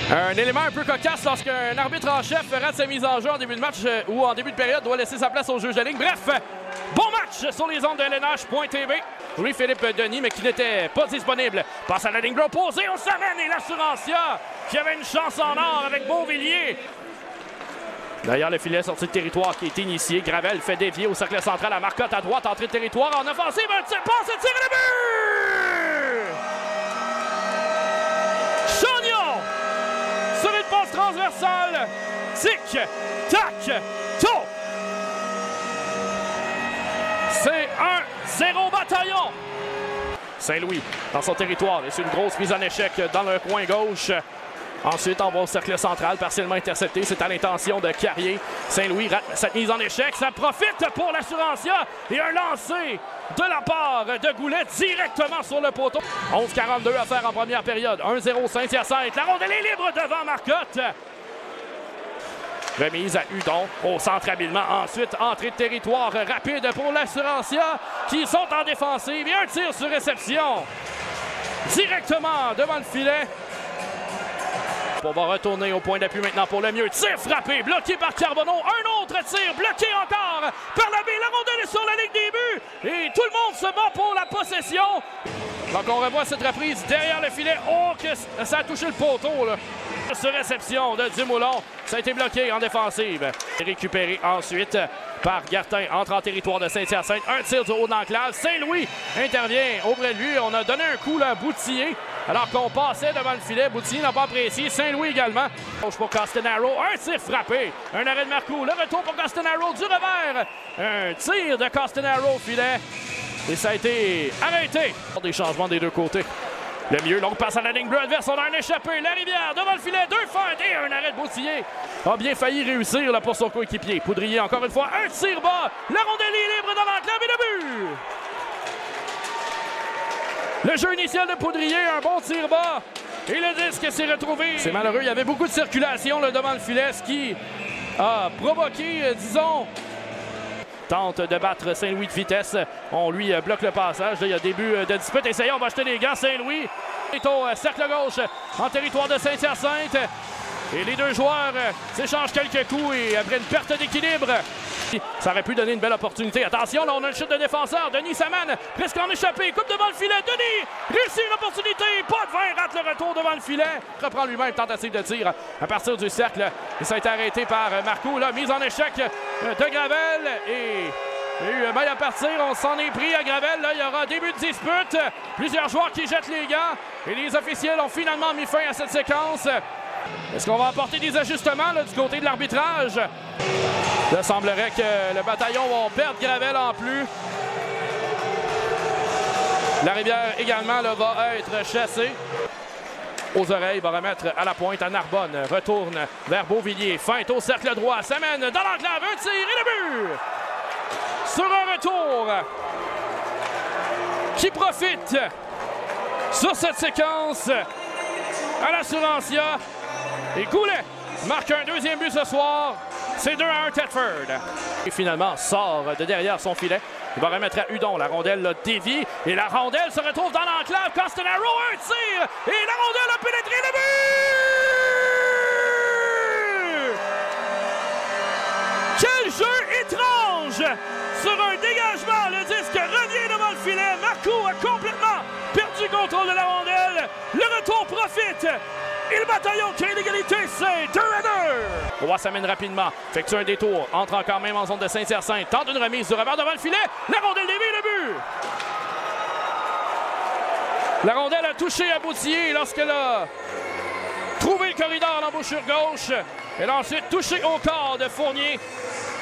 Un élément un peu cocasse lorsqu'un arbitre en chef rate sa mise en jeu en début de match ou en début de période doit laisser sa place au juge de ligne. Bref, bon match sur les ondes de LNH.tv. Louis-Philippe Denis, mais qui n'était pas disponible. Passe à la ligne opposée, on s'amène et l'Assurancia qui avait une chance en or avec Beauvillier. D'ailleurs, le filet sorti de territoire qui est initié. Gravel fait dévier au cercle central à Marcotte à droite, entrée de territoire en offensive. Un tir, passe, tir et le but! Chagnon sur une passe transversale. Tic, tac, toe. C'est 1-0 Bataillon. Saint-Louis dans son territoire et c'est une grosse mise en échec dans le coin gauche. Ensuite, on va au cercle central, partiellement intercepté. C'est à l'intention de Carrier. Saint-Louis rate cette mise en échec. Ça profite pour l'Assurancia. Et un lancer de la part de Goulet directement sur le poteau. 11:42 à faire en première période. 1-0 Saint-Hyacinthe. La rondelle est libre devant Marcotte. Remise à Hudon au centre habilement. Ensuite, entrée de territoire rapide pour l'Assurancia qui sont en défensive. Et un tir sur réception directement devant le filet. On va retourner au point d'appui maintenant pour le mieux. Tir frappé, bloqué par Carbonneau. Un autre tir, bloqué encore par la baie. La rondelle est sur la ligne des buts. Et tout le monde se bat pour la possession. Donc on revoit cette reprise derrière le filet. Oh, que ça a touché le poteau, là. Sur réception de Dumoulin. Ça a été bloqué en défensive. Récupéré ensuite par Gartin. Entre en territoire de Saint-Hyacinthe. Un tir du haut d'enclave. Saint-Louis intervient auprès de lui. On a donné un coup là, à Boutillé. Alors qu'on passait devant le filet. Boutillé n'a pas apprécié. Saint-Louis également. Gauche pour Castanaro. Un tir frappé. Un arrêt de Marcoux. Le retour pour Castanaro du revers. Un tir de Castanaro au filet. Et ça a été arrêté. Des changements des deux côtés. Le mieux, longue passe à la ligne bleue adverse. On a un échappé. La Rivière devant le filet. Deux feintes et un arrêt de Boutillé. A bien failli réussir là, pour son coéquipier. Poudrier encore une fois. Un tir bas. La rondelle est libre dans l'enclave et le but. Le jeu initial de Poudrier, un bon tir bas. Et le disque s'est retrouvé. C'est malheureux. Il y avait beaucoup de circulation là, devant le filet, ce qui a provoqué, disons, tente de battre Saint-Louis de vitesse. On lui bloque le passage. Là, il y a début de dispute. Essayons, on va acheter les gants. Saint-Louis est au cercle gauche en territoire de Saint-Hyacinthe. Et les deux joueurs s'échangent quelques coups et après une perte d'équilibre, ça aurait pu donner une belle opportunité. Attention, là, on a une chute de défenseur. Denis Saman, presque en échappé. Coupe devant le filet. Denis réussit une opportunité. Pas de 20, rate le retour devant le filet. Reprend lui-même tentative de tir à partir du cercle. Et ça a été arrêté par Marcoux. Là, mise en échec de Gravel. Et il y a eu maille à partir. On s'en est pris à Gravel. Là, il y aura début de dispute. Plusieurs joueurs qui jettent les gants. Et les officiels ont finalement mis fin à cette séquence. Est-ce qu'on va apporter des ajustements là, du côté de l'arbitrage? Il semblerait que le bataillon va perdre Gravel en plus. La Rivière également là, va être chassée. Aux oreilles, va remettre à la pointe à Narbonne. Retourne vers Beauvillier. Feinte au cercle droit. S'amène dans l'enclave. Un tir et le but! Sur un retour qui profite sur cette séquence à l'Assurancia. Et Goulet marque un deuxième but ce soir. C'est 2-1 Thetford. Et finalement, sort de derrière son filet. Il va remettre à Hudon. La rondelle là, dévie. Et la rondelle se retrouve dans l'enclave. Castanaro, un tir. Et la rondelle a pénétré le but! Quel jeu étrange! Sur un dégagement, le disque revient devant le filet. Marcoux a complètement perdu le contrôle de la rondelle. Le retour profite. Et le bataillon qui a l'égalité, c'est 2-2. Roy s'amène rapidement, effectue un détour, entre encore même en zone de Saint-Hyacinthe, tente une remise du revers devant le filet, la rondelle dévie, le but! La rondelle a touché à Boutillé lorsqu'elle a trouvé le corridor à l'embouchure gauche. Elle a ensuite touché au corps de Fournier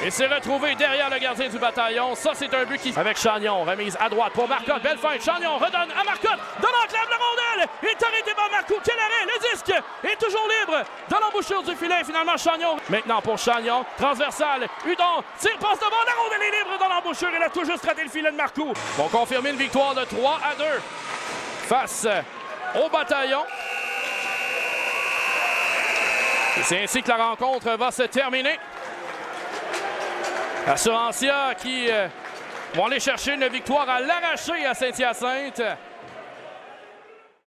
et s'est retrouvée derrière le gardien du bataillon. Ça, c'est un but qui... Avec Chagnon, remise à droite pour Marcotte. Belle feinte. Chagnon redonne à Marcotte. Dans l'enclave, la rondelle est arrêtée par Marcoux. Quel arrêt! Le disque est toujours libre dans l'embouchure du filet. Finalement, Chagnon. Maintenant pour Chagnon. Transversal. Hudon. Tire, passe devant. La rondelle est libre dans l'embouchure. Il a tout juste raté le filet de Marcoux. Vont confirmer une victoire de 3-2 face au bataillon. Et c'est ainsi que la rencontre va se terminer. Assurancia qui vont aller chercher une victoire à l'arraché à Saint-Hyacinthe.